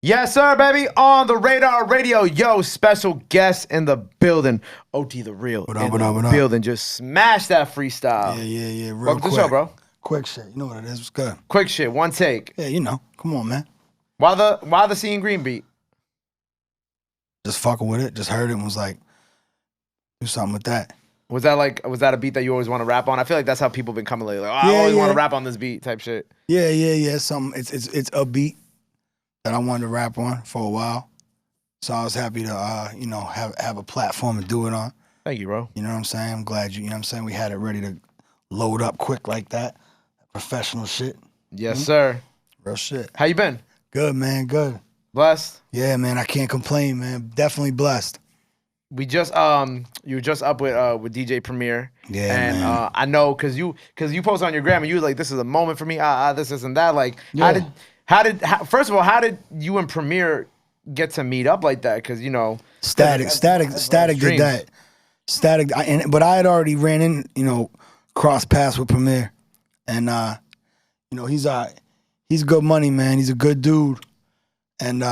Yes, sir, baby. On the Radar Radio. Yo, special guest in the building. OT the Real. What up, in what up, the what up? building. Just smash that freestyle. Yeah. Real Welcome quick. to the show, bro. Quick shit. You know what it is. What's good? Quick shit. One take. Yeah, you know. Come on, man. Why the Seeing Green beat? Just fucking with it. Just heard it and was like, do something with that. Was that a beat that you always want to rap on? I feel like that's how people been coming lately. Like, I always want to rap on this beat type shit. Yeah. Something. It's a beat that I wanted to rap on for a while. So I was happy to have a platform to do it on. Thank you, bro. You know what I'm saying? I'm glad you know what I'm saying? We had it ready to load up quick like that. Professional shit. Yes, sir. Real shit. How you been? Good, man. Good. Blessed? Yeah, man. I can't complain, man. Definitely blessed. We just you were just up with DJ Premier. Yeah, and man. I know because you posted on your gram and you was like, this is a moment for me. This isn't that. Like, Yeah. first of all, how did you and Premier get to meet up like that? Because Static did that. But I had already ran in, cross paths with Premier, and he's good money, man. He's a good dude, and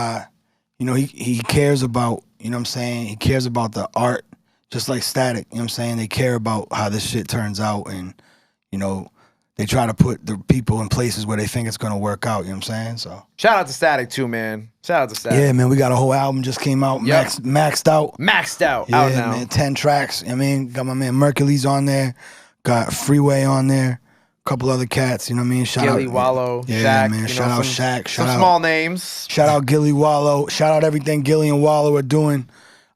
he cares about, you know what I'm saying? He cares about the art, just like Static. You know what I'm saying? They care about how this shit turns out, and they try to put the people in places where they think it's gonna work out. You know what I'm saying? So shout out to Static too, man. Shout out to Static. yeah, man. We got a whole album just came out, Yep. maxed out. Out Yeah, now. man, 10 tracks. I mean, got my man Mercury's on there, got Freeway on there, a couple other cats. You know what I mean? Shout Gillie, out, Wallo, yeah, Shaq. man. Shout out Shaq. Some small names. Shout out Gillie, Wallo. Shout out everything Gillie and Wallo are doing.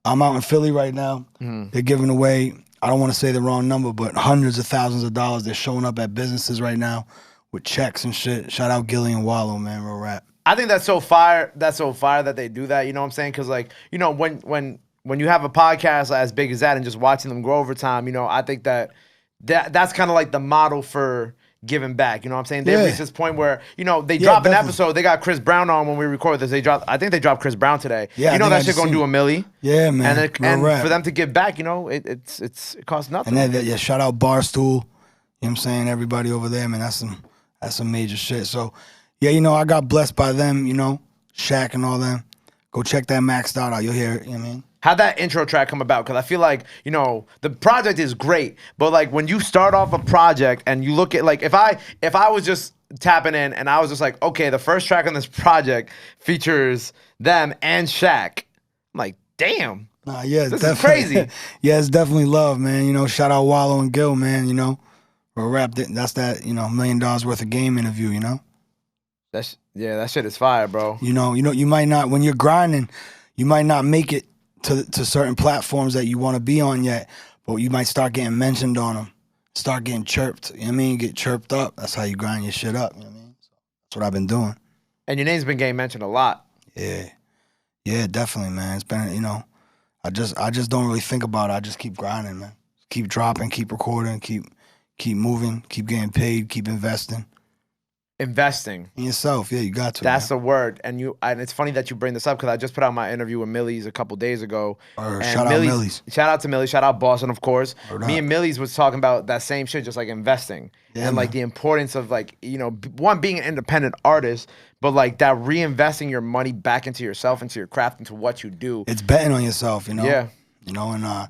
I'm out in Philly right now. They're giving away, I don't want to say the wrong number, but hundreds of thousands of dollars. They're showing up at businesses right now with checks and shit. Shout out Gillie and Wallo, man. Real rap. I think that's so fire. That's so fire that they do that. You know what I'm saying? Because when you have a podcast as big as that and just watching them grow over time, I think that's kind of like the model for giving back. You know what I'm saying? They reached this point where they drop an definitely. episode. They got Chris Brown on when we record this. I think they dropped Chris Brown today. Yeah, that shit gonna do a milli. Yeah, man. And Real rap. for them to give back, it costs nothing. And then shout out Barstool. You know what I'm saying? Everybody over there, man. That's some major shit. So yeah, I got blessed by them, Shaq and all them. Go check that maxed out. You'll hear it, you know what I mean? How'd that intro track come about? Because I feel like, the project is great, but like when you start off a project and you look at like if I was just tapping in and I was just like, okay, the first track on this project features them and Shaq, I'm like, damn. Nah, yeah, This is crazy. Yeah, it's definitely love, man. Shout out Wallo and Gil, man, Or rap, that's that, $1 million worth of game interview, That shit is fire, bro. You might not, when you're grinding, you might not make it to certain platforms that you want to be on yet, but you might start getting mentioned on them, start getting chirped, you know what I mean? Get chirped up. That's how you grind your shit up, you know what I mean? So that's what I've been doing. And your name's been getting mentioned a lot. Yeah, definitely, man. It's been, I just don't really think about it. I just keep grinding, man. Keep dropping, keep recording, keep moving, keep getting paid, keep investing. Investing in yourself, yeah, you got to. That's the word, and it's funny that you bring this up because I just put out my interview with Millie's a couple days ago. Shout out Millie's. Shout out to Millie. Shout out Boston, of course. Me up. and Millie's was talking about that same shit, just like investing and like the importance of like one being an independent artist, but like that reinvesting your money back into yourself, into your craft, into what you do. It's betting on yourself, Yeah. And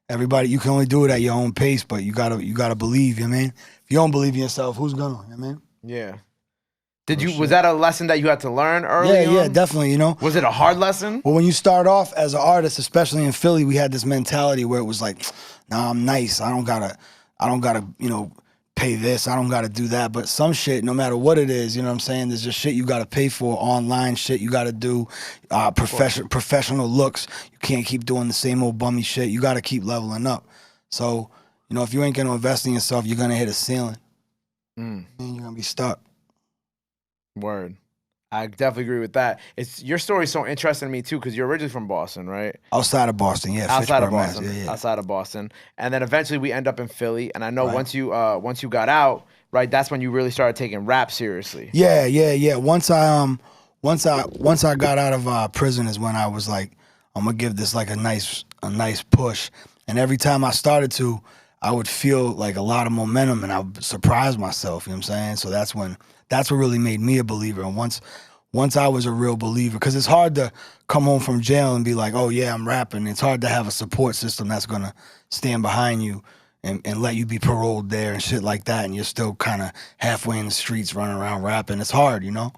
everybody, you can only do it at your own pace, but you gotta believe, you know what I mean? If you don't believe in yourself, who's gonna, you know what I mean? Yeah. Was that a lesson that you had to learn early on? Yeah, definitely, Was it a hard lesson? Well, when you start off as an artist, especially in Philly, we had this mentality where it was like, nah, I'm nice. I don't gotta, pay this. I don't gotta do that. But some shit, no matter what it is, you know what I'm saying? There's just shit you gotta pay for, online shit you gotta do, professional looks. You can't keep doing the same old bummy shit. You gotta keep leveling up. So, if you ain't gonna invest in yourself, you're gonna hit a ceiling. And you're gonna be stuck. Word. I definitely agree with that. Your story's so interesting to me too, because you're originally from Boston, right? Outside of Boston, yeah. Outside of Mass. Boston. Yeah. Outside of Boston. And then eventually we end up in Philly. And I know once you got out, right, that's when you really started taking rap seriously. Yeah. Once I got out of prison is when I was like, I'm gonna give this like a nice push. And every time I started to, I would feel like a lot of momentum and I would surprise myself, you know what I'm saying? So that's what really made me a believer. And once once I was a real believer, because it's hard to come home from jail and be like, oh yeah, I'm rapping. It's hard to have a support system that's gonna stand behind you and let you be paroled there and shit like that, and you're still kind of halfway in the streets running around rapping. It's hard, you know.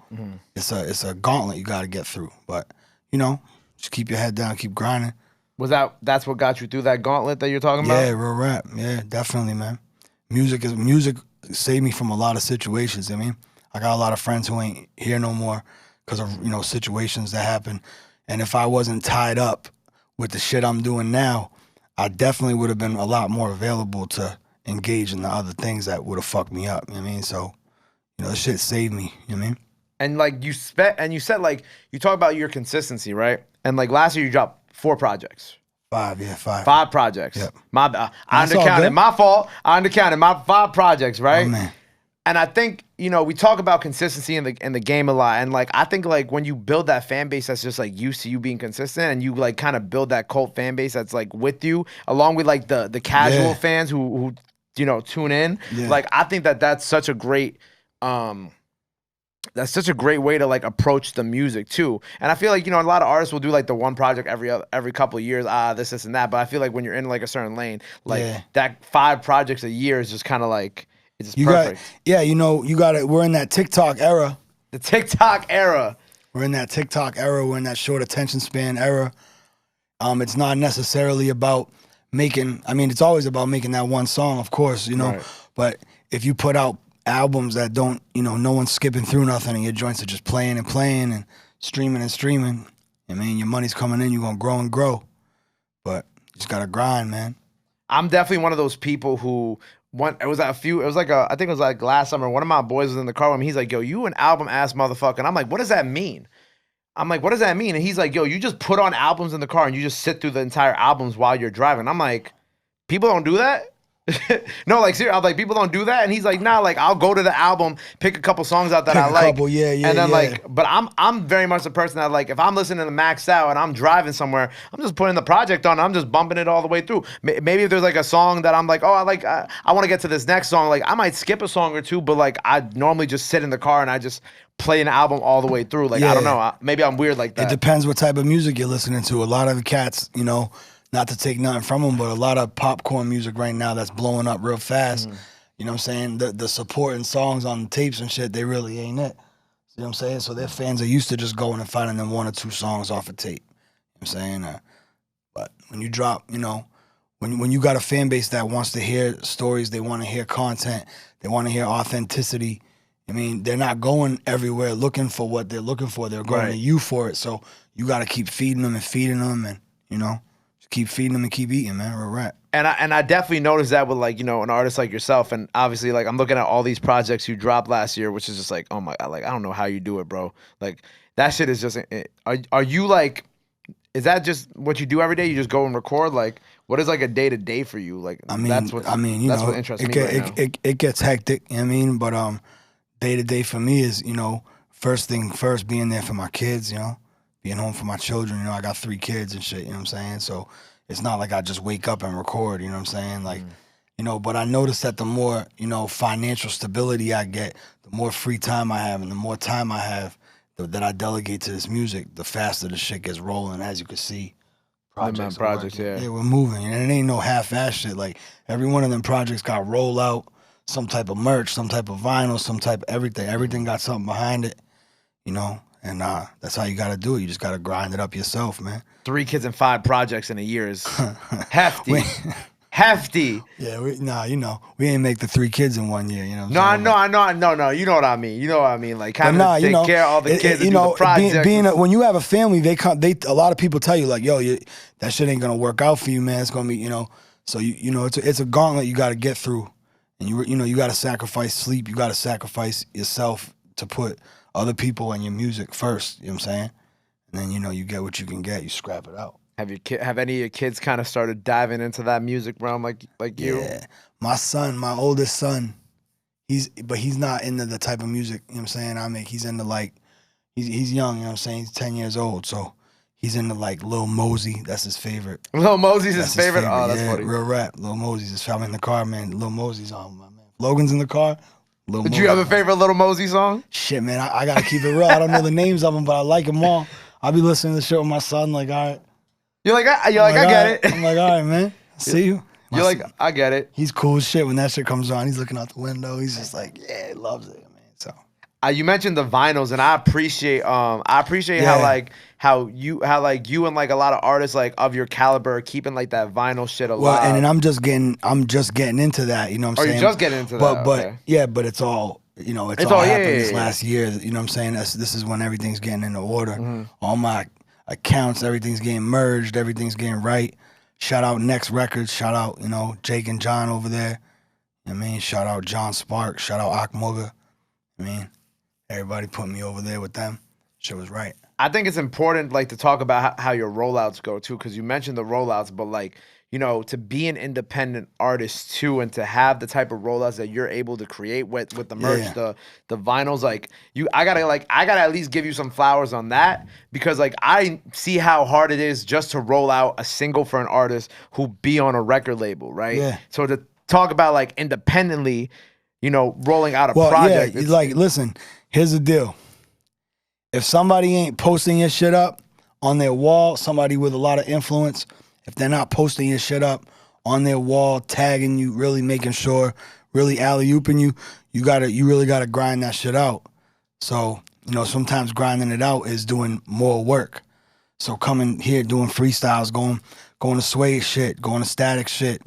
It's a gauntlet you got to get through, but you know, just keep your head down, keep grinding. That's what got you through that gauntlet that you're talking about? Yeah, real rap. Yeah, definitely, man. Music saved me from a lot of situations. I mean, I got a lot of friends who ain't here no more because of, you know, situations that happen. And if I wasn't tied up with the shit I'm doing now, I definitely would have been a lot more available to engage in the other things that would have fucked me up. You know what I mean? So, you know, this shit saved me. You know what I mean? And like you said like you talk about your consistency, right? And like last year you dropped 4 projects. 5, yeah, 5. 5 projects. Yep. I undercounted. My fault. I undercounted. My 5 projects, right? Oh, man. And I think, you know, we talk about consistency in the game a lot. And like I think like when you build that fan base that's just like used to you being consistent, and you like kind of build that cult fan base that's like with you, along with like the casual fans who you know tune in. Yeah. Like I think that's such a great way to like approach the music too. And I feel like, you know, a lot of artists will do like the one project every couple of years, this and that. But I feel like when you're in like a certain lane, like that 5 projects a year is just kind of like, it's just perfect. You know, you got it. We're in that TikTok era. The TikTok era. We're in that TikTok era. We're in that short attention span era. It's not necessarily about making, I mean, it's always about making that one song, of course, you know. Right. But if you put out albums that don't, you know, no one's skipping through nothing, and your joints are just playing and playing and streaming, I mean, your money's coming in, you're going to grow and grow. But you just got to grind, man. I'm definitely one of those people who, I think it was like last summer, one of my boys was in the car with me. He's like, yo, you an album ass motherfucker. And I'm like, what does that mean? And he's like, yo, you just put on albums in the car and you just sit through the entire albums while you're driving. I'm like, people don't do that? No, like seriously, I'm like, people don't do that. And he's like, nah, like I'll go to the album, pick a couple songs out that I like. And then like, but I'm very much the person that like, if I'm listening to Maxed Out and I'm driving somewhere, I'm just putting the project on, I'm just bumping it all the way through. Maybe if there's like a song that I'm like, oh, I want to get to this next song, like I might skip a song or two, but like I normally just sit in the car and I just play an album all the way through. Like I don't know, maybe I'm weird like that. It depends what type of music you're listening to. A lot of the cats, you know, not to take nothing from them, but a lot of popcorn music right now that's blowing up real fast. You know what I'm saying? The supporting songs on the tapes and shit, they really ain't it. You know what I'm saying? So their fans are used to just going and finding them 1 or 2 songs off a tape. You know what I'm saying? But when you drop, you know, when you got a fan base that wants to hear stories, they want to hear content, they want to hear authenticity. I mean, they're not going everywhere looking for what they're looking for. They're going to you for it. So you got to keep feeding them and, you know, keep feeding them and keep eating, man. We're right. And I definitely noticed that with like, you know, an artist like yourself. And obviously like I'm looking at all these projects you dropped last year, which is just like, oh my God, like I don't know how you do it, bro. Like that shit is just, are you like, is that just what you do every day? You just go and record? Like what is like a day to day for you? Like I mean, that's what interests me right now. It gets hectic, you know what I mean? But day to day for me is, you know, first thing first, being there for my kids, you know. Being home for my children, you know, I got 3 kids and shit, you know what I'm saying? So it's not like I just wake up and record, you know what I'm saying? Like, you know, but I noticed that the more, you know, financial stability I get, the more free time I have and the more time I have that I delegate to this music, the faster the shit gets rolling, as you can see. Projects, yeah. Yeah, we're moving, and it ain't no half-ass shit. Like, every one of them projects got rollout, some type of merch, some type of vinyl, some type of everything. Everything got something behind it, you know? And that's how you got to do it. You just got to grind it up yourself, man. 3 kids and 5 projects in a year is hefty. Hefty. Yeah, you know, we ain't make the 3 kids in 1 year, you know. No, I know. You know what I mean. Like kind of take care of all the kids and do the projects. When you have a family, a lot of people tell you like, yo, that shit ain't gonna work out for you, man. It's gonna be, you know. So you know, it's a gauntlet you got to get through, and you know, you got to sacrifice sleep. You got to sacrifice yourself to put other people and your music first, you know what I'm saying? And then, you know, you get what you can get, you scrap it out. Have any of your kids kind of started diving into that music realm like you? Yeah. My oldest son, he's not into the type of music, you know what I'm saying, I make. He's into like, he's young, you know what I'm saying? He's 10 years old, so he's into like Lil Mosey, that's his favorite. Lil Mosey's his favorite? Oh, that's yeah, funny. Real rap. Lil Mosey's, I'm in the car, man. Lil Mosey's on, my man. Logan's in the car, Lil Did you have a Mosey. favorite Little Mosey song? Shit, man, I gotta keep it real. I don't know the names of them, but I like them all. I'll be listening to the show with my son, like, all right. You're like, I get all right. it. I'm like, all right, man. See you. You're like, I get it. He's cool as shit when that shit comes on. He's looking out the window. He's just like, yeah, he loves it, man. So You mentioned the vinyls, and I appreciate how you and like a lot of artists like of your caliber are keeping like that vinyl shit alive. well, and I'm just getting into that. You know what I'm saying? You're just getting into but, that. But Okay. yeah, but it's all it's all happened this last year. You know what I'm saying? This is when everything's getting into order. Mm-hmm. All my accounts, everything's getting merged, everything's getting right. Shout out Next Records, shout out, Jake and John over there. I mean, shout out John Sparks, shout out Akmuga. I mean, everybody put me over there with them. Shit was right. I think it's important like to talk about how your rollouts go too, because you mentioned the rollouts, but like, to be an independent artist too, and to have the type of rollouts that you're able to create with the merch, the vinyls, like I gotta at least give you some flowers on that, because like I see how hard it is just to roll out a single for an artist who be on a record label, right? Yeah. So to talk about like independently, rolling out a project. Yeah, like listen, here's the deal. If somebody ain't posting your shit up on their wall, somebody with a lot of influence, if they're not posting your shit up on their wall, tagging you, really making sure, really alley-ooping you, you really gotta grind that shit out. So, sometimes grinding it out is doing more work. So coming here doing freestyles, going to Sway shit, going to Static shit,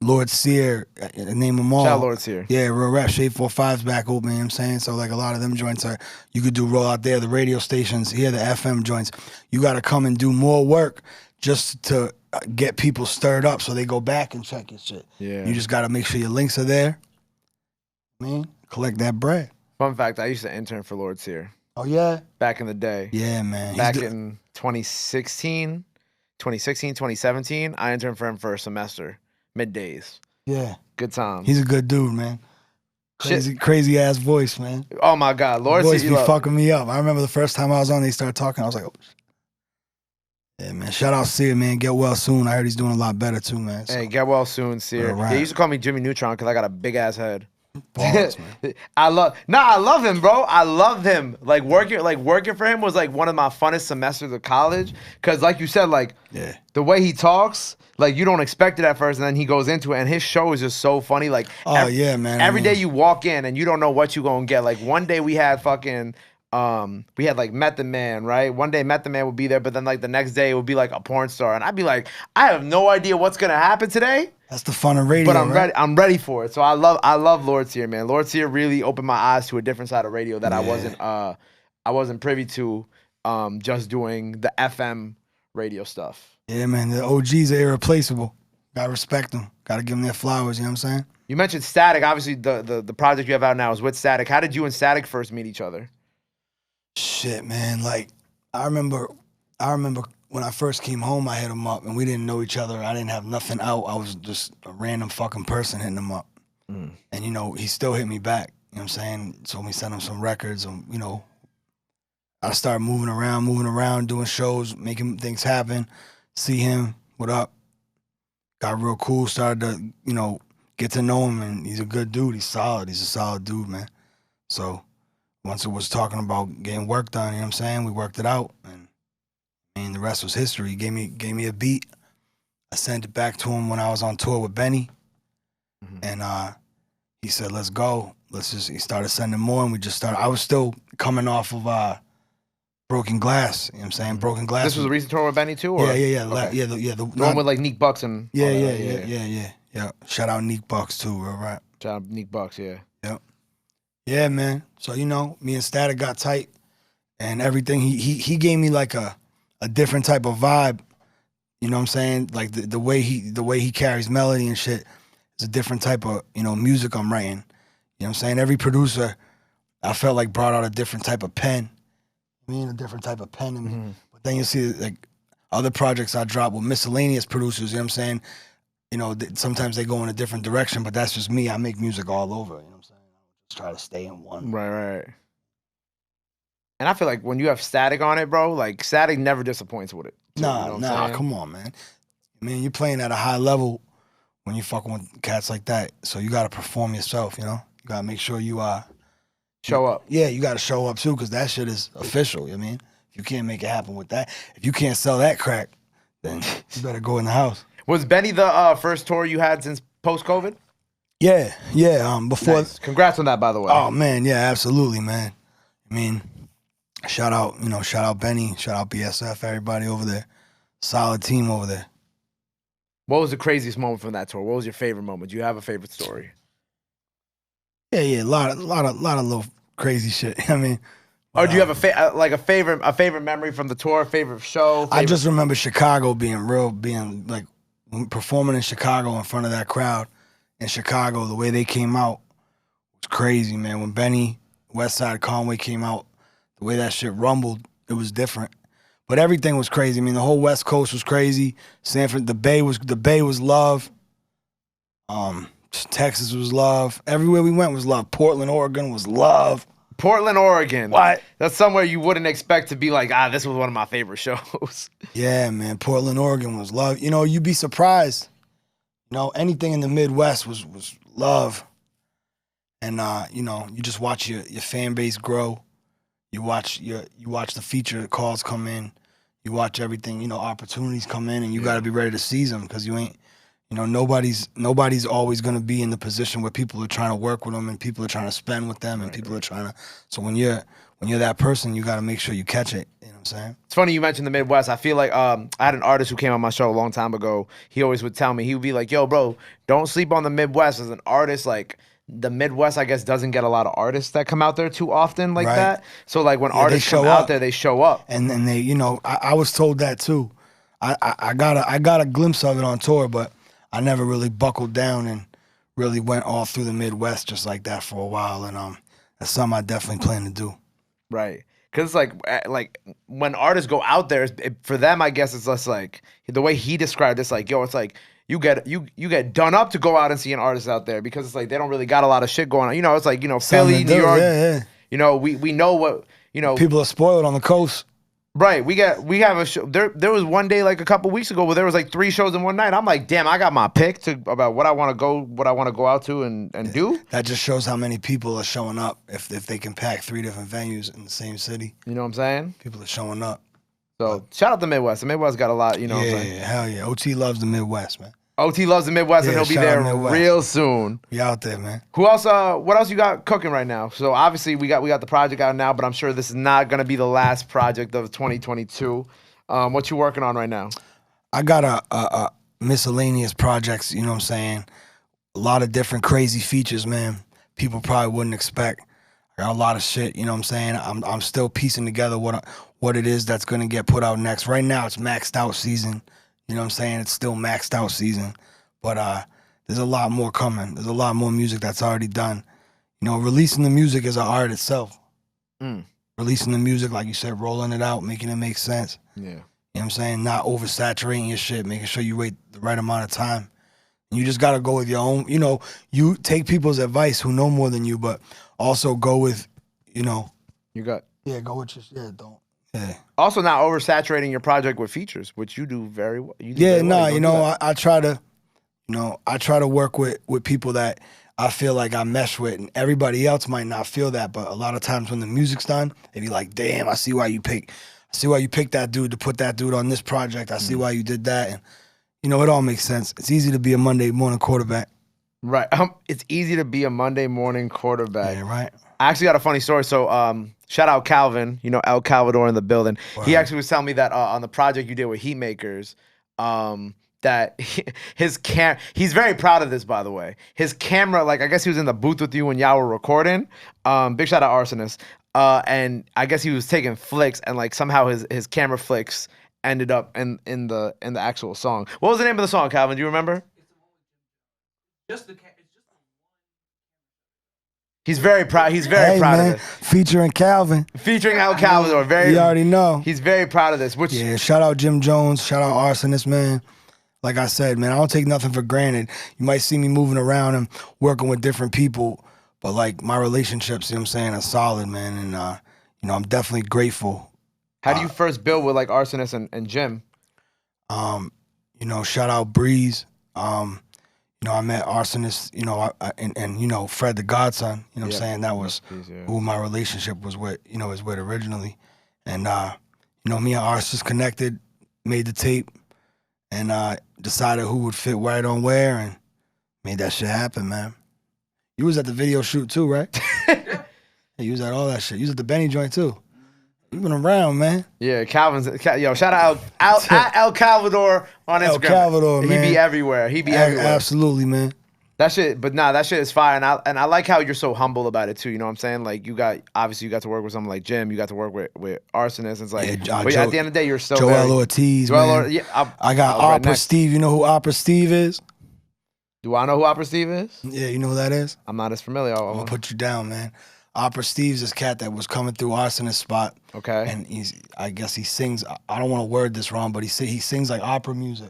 Lord Sear, name them all. Shout out Lord Sear. Yeah, Real Rap, Shade 45's back open, you know what I'm saying? So like a lot of them joints you could do roll out there, the radio stations, here, the FM joints. You gotta come and do more work just to get people stirred up so they go back and check your shit. Yeah. You just gotta make sure your links are there. Man, collect that bread. Fun fact, I used to intern for Lord Sear Oh yeah? back in the day. Yeah, man. Back in 2016, 2017, I interned for him for a semester, middays. Yeah. Good time. He's a good dude, man. Crazy ass voice, man. Oh my God, Lord voice Sear, be fucking me up. I remember the first time I was on, they started talking. I was like, oh. Yeah, man. Shout out Sear, man. Get well soon. I heard he's doing a lot better too, man. So. Hey, get well soon, Sear. Right. They used to call me Jimmy Neutron because I got a big ass head. Balls, man. I love him, bro. I love him. Like working for him was like one of my funnest semesters of college. Cause like you said, like the way he talks, like you don't expect it at first, and then he goes into it, and his show is just so funny. Like yeah, man. Every day you walk in and you don't know what you gonna get. Like one day we had fucking we had like Method Man, right? One day Method Man would be there, but then like the next day it would be like a porn star, and I'd be like, I have no idea what's gonna happen today. That's the fun of radio, but I'm right? ready. I'm ready for it. So I love Lord Sear, man. Lord Sear really opened my eyes to a different side of radio that I wasn't privy to. Just doing the FM radio stuff. Yeah, man. The OGs are irreplaceable. Gotta respect them. Gotta give them their flowers. You know what I'm saying? You mentioned Static. Obviously, the project you have out now is with Static. How did you and Static first meet each other? Shit, man. Like I remember when I first came home, I hit him up, and we didn't know each other. I didn't have nothing out. I was just a random fucking person hitting him up. And, he still hit me back. You know what I'm saying? Told me send him some records. I started moving around, doing shows, making things happen. See him, what up? Got real cool, started to, get to know him, and he's a good dude. He's solid. He's a solid dude, man. So once it was talking about getting work done, you know what I'm saying? We worked it out, and the rest was history. He gave me a beat. I sent it back to him when I was on tour with Benny. And he said, let's go. He started sending more, and we just started. I was still coming off of Broken Glass. You know what I'm saying? Broken Glass. This was a recent tour with Benny too? Or? Yeah. Okay. The one with like Neek Bucks and Yeah. Shout out Neek Bucks too, real rap. Shout out Neek Bucks, yeah. Yep. Yeah, man. So me and Static got tight, and everything. He gave me like a different type of vibe. You know what I'm saying? Like the way he carries melody and shit is a different type of music I'm writing. You know what I'm saying? Every producer, I felt like brought out a different type of pen. A different type of pen in me. But then you see like other projects I drop with miscellaneous producers. You know what I'm saying? Sometimes they go in a different direction, but that's just me. I make music all over. You know what I'm saying? I just try to stay in one. Right. And I feel like when you have Static on it, bro, like Static never disappoints with it. Too, Nah, come on, man. You're playing at a high level when you fucking with cats like that. So you gotta perform yourself, You gotta make sure you Show up. Yeah, you gotta show up too, because that shit is official. You know what I mean, if you can't make it happen with that, if you can't sell that crack, then you better go in the house. Was Benny the first tour you had since post-COVID? Yeah. Before. Nice. Congrats on that, by the way. Oh man, yeah, absolutely, man. I mean, shout out Benny, shout out BSF, everybody over there, solid team over there. What was the craziest moment from that tour? What was your favorite moment? Do you have a favorite story? Yeah, a lot of little crazy shit. I mean, Or do you have a favorite memory from the tour, favorite show? I just remember Chicago being like performing in Chicago in front of that crowd in Chicago. The way they came out was crazy, man. When Benny, Westside Conway came out, the way that shit rumbled, it was different. But everything was crazy. I mean, the whole West Coast was crazy. Sanford, the Bay was love. Texas was love. Everywhere we went was love. Portland, Oregon was love. Portland, Oregon. What? That's somewhere you wouldn't expect to be like, this was one of my favorite shows. Yeah, man. Portland, Oregon was love. You know, you'd be surprised. You know, anything in the Midwest was love. And you know, you just watch your fan base grow. You watch the feature calls come in. You watch everything, you know, opportunities come in, and you got to be ready to seize them, because you ain't, you know, nobody's always going to be in the position where people are trying to work with them and people are trying to spend with them and people are trying to. So when you're that person, you got to make sure you catch it. You know what I'm saying? It's funny you mentioned the Midwest. I feel like I had an artist who came on my show a long time ago. He always would tell me, he would be like, yo, bro, don't sleep on the Midwest. As an artist, like, the Midwest, I guess, doesn't get a lot of artists that come out there too often like that. So, like, when artists come out there, they show up. And they, you know, I was told that too. I got a glimpse of it on tour, but I never really buckled down and really went all through the Midwest just like that for a while. And that's something I definitely plan to do. Right. Because it's like when artists go out there, for them, I guess it's less like the way he described it's like, yo, it's like you get done up to go out and see an artist out there, because it's like they don't really got a lot of shit going on. You know, it's like, you know, Philly, New York. Yeah. You know, we know what, you know. People are spoiled on the coast. Right. We have a show. There was one day like a couple weeks ago where there was like 3 shows in one night. I'm like, damn, I got my pick about what I want to go out to and do. That just shows how many people are showing up if they can pack 3 different venues in the same city. You know what I'm saying? People are showing up. So shout out the Midwest. The Midwest got a lot, you know what I'm saying? Yeah, hell yeah. OT loves the Midwest, man. OT loves the Midwest, and he'll be there real soon. We out there, man. Who else? What else you got cooking right now? So obviously we got the project out now, but I'm sure this is not gonna be the last project of 2022. What you working on right now? I got a miscellaneous projects. You know what I'm saying? A lot of different crazy features, man. People probably wouldn't expect. I got a lot of shit. You know what I'm saying? I'm still piecing together what it is that's gonna get put out next. Right now it's maxed out season. You know what I'm saying? It's still maxed out season. But there's a lot more coming. There's a lot more music that's already done. You know, releasing the music is an art itself. Releasing the music, like you said, rolling it out, making it make sense. Yeah. You know what I'm saying? Not oversaturating your shit, making sure you wait the right amount of time. And you just got to go with your own, you know, you take people's advice who know more than you, but also go with, you know. You got. Yeah, go with your, don't. Yeah. Also, not oversaturating your project with features, which you do very well. You know, I try to, you know, I try to work with people that I feel like I mesh with, and everybody else might not feel that, but a lot of times when the music's done, they be like, "Damn, I see why you picked that dude to put that dude on this project. I see why you did that," and you know, it all makes sense. It's easy to be a Monday morning quarterback. Right. It's easy to be a Monday morning quarterback. Yeah, right. I actually got a funny story. So, shout out Calvin, you know, El Calvador in the building. Wow. He actually was telling me that on the project you did with Heatmakers, that he's very proud of this, by the way. His camera, like, I guess he was in the booth with you when y'all were recording. Big shout out Arsonist. And I guess he was taking flicks, and like somehow his camera flicks ended up in the actual song. What was the name of the song, Calvin? Do you remember? He's very proud. He's very proud of this. Featuring Calvin. Featuring El Calvador. You already know. He's very proud of this. Yeah, shout out Jim Jones. Shout out Arsonist, man. Like I said, man, I don't take nothing for granted. You might see me moving around and working with different people, but like my relationships, you know what I'm saying, are solid, man. And, you know, I'm definitely grateful. How do you first build with like Arsonist and Jim? You know, shout out Breeze. You You know, I met Arsonist, you know, and you know, Fred the Godson, you know what I'm saying? That was who my relationship was with, you know, is with originally. And, you know, me and Arsonist connected, made the tape, and decided who would fit right on where, and made that shit happen, man. You was at the video shoot too, right? Yeah, you was at all that shit. You was at the Benny joint too. You been around, man. Yeah, yo, shout out at El Calvador on Instagram. El Calvador, man. He be everywhere. He be everywhere. Absolutely, man. That shit, but nah, that shit is fire, and I like how you're so humble about it too. You know what I'm saying? Like you got to work with someone like Jim. You got to work with Arsonist. It's like, but at the end of the day, you're still Joel Ortiz, man. I got Opera Steve. You know who Opera Steve is? Do I know who Opera Steve is? Yeah, you know who that is? I'm not as familiar. I'm gonna put you down, man. Opera Steve's this cat that was coming through Arsonist's spot. Okay. And I guess he sings. I don't want to word this wrong, but he sings like opera music.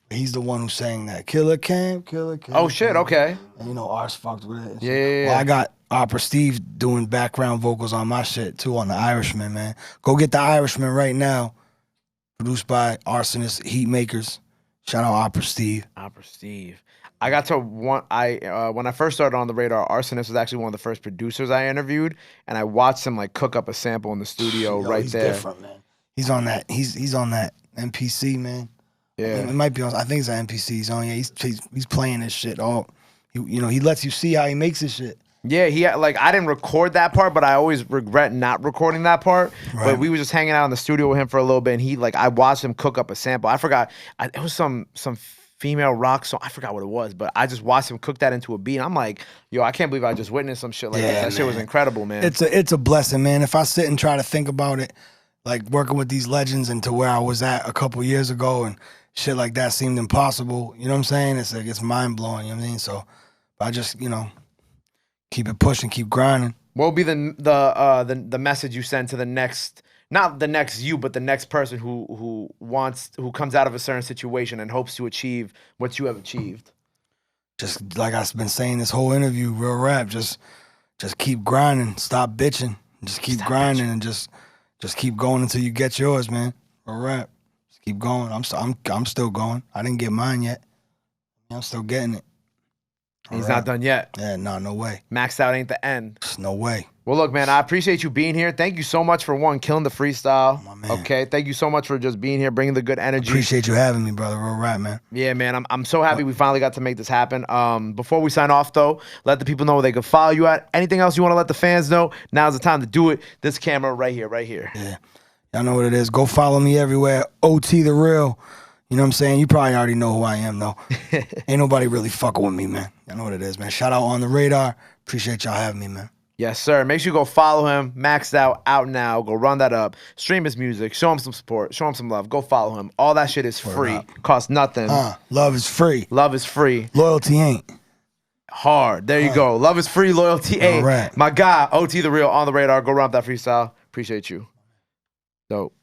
He's the one who sang that Killer Camp. Oh shit, okay. And you know, Ars fucked with it. Yeah. Well, I got Opera Steve doing background vocals on my shit too, on The Irishman, man. Go get The Irishman right now. Produced by Arsonist Heatmakers. Shout out Opera Steve. Opera Steve. I got to when I first started on the radar, Arsonist was actually one of the first producers I interviewed, and I watched him like cook up a sample in the studio he's there. Different, man. He's on that. He's on that MPC, man. Yeah, it might be on. I think it's an MPC. He's on. Yeah, he's playing this shit. He lets you see how he makes his shit. Yeah, I didn't record that part, but I always regret not recording that part. Right. But we were just hanging out in the studio with him for a little bit, and I watched him cook up a sample. I forgot. It was some female rock song. I forgot what it was, but I just watched him cook that into a beat. I'm like, yo, I can't believe I just witnessed some shit like that. That shit was incredible, man. It's a blessing, man. If I sit and try to think about it, like working with these legends and to where I was at a couple years ago and shit like that seemed impossible. You know what I'm saying? It's like, it's mind blowing, you know what I mean? So I just, you know, keep it pushing, keep grinding. What will be the message you send to the next, not the next you, but the next person who comes out of a certain situation and hopes to achieve what you have achieved? Just like I've been saying this whole interview, real rap, just keep grinding, stop bitching, just keep grinding and just keep going until you get yours, man. Real rap. Just keep going. I'm still going. I didn't get mine yet. I'm still getting it. He's not done yet. Yeah, no way. Maxed out ain't the end. No way. Well, look, man, I appreciate you being here. Thank you so much for killing the freestyle. My man. Okay, thank you so much for just being here, bringing the good energy. Appreciate you having me, brother. Real rap, man. Yeah, man, I'm so happy we finally got to make this happen. Before we sign off, though, let the people know where they can follow you at. Anything else you want to let the fans know? Now's the time to do it. This camera right here. Yeah, y'all know what it is. Go follow me everywhere. OT the Real. You know what I'm saying? You probably already know who I am, though. Ain't nobody really fucking with me, man. I know what it is, man. Shout out On The Radar. Appreciate y'all having me, man. Yes, sir. Make sure you go follow him. Maxed out now. Go run that up. Stream his music. Show him some support. Show him some love. Go follow him. All that shit is free. Costs nothing. Love is free. Love is free. Loyalty ain't. Hard. There you go. Love is free. Loyalty ain't. Right. My guy, OT the Real, On The Radar. Go run up that freestyle. Appreciate you. Dope.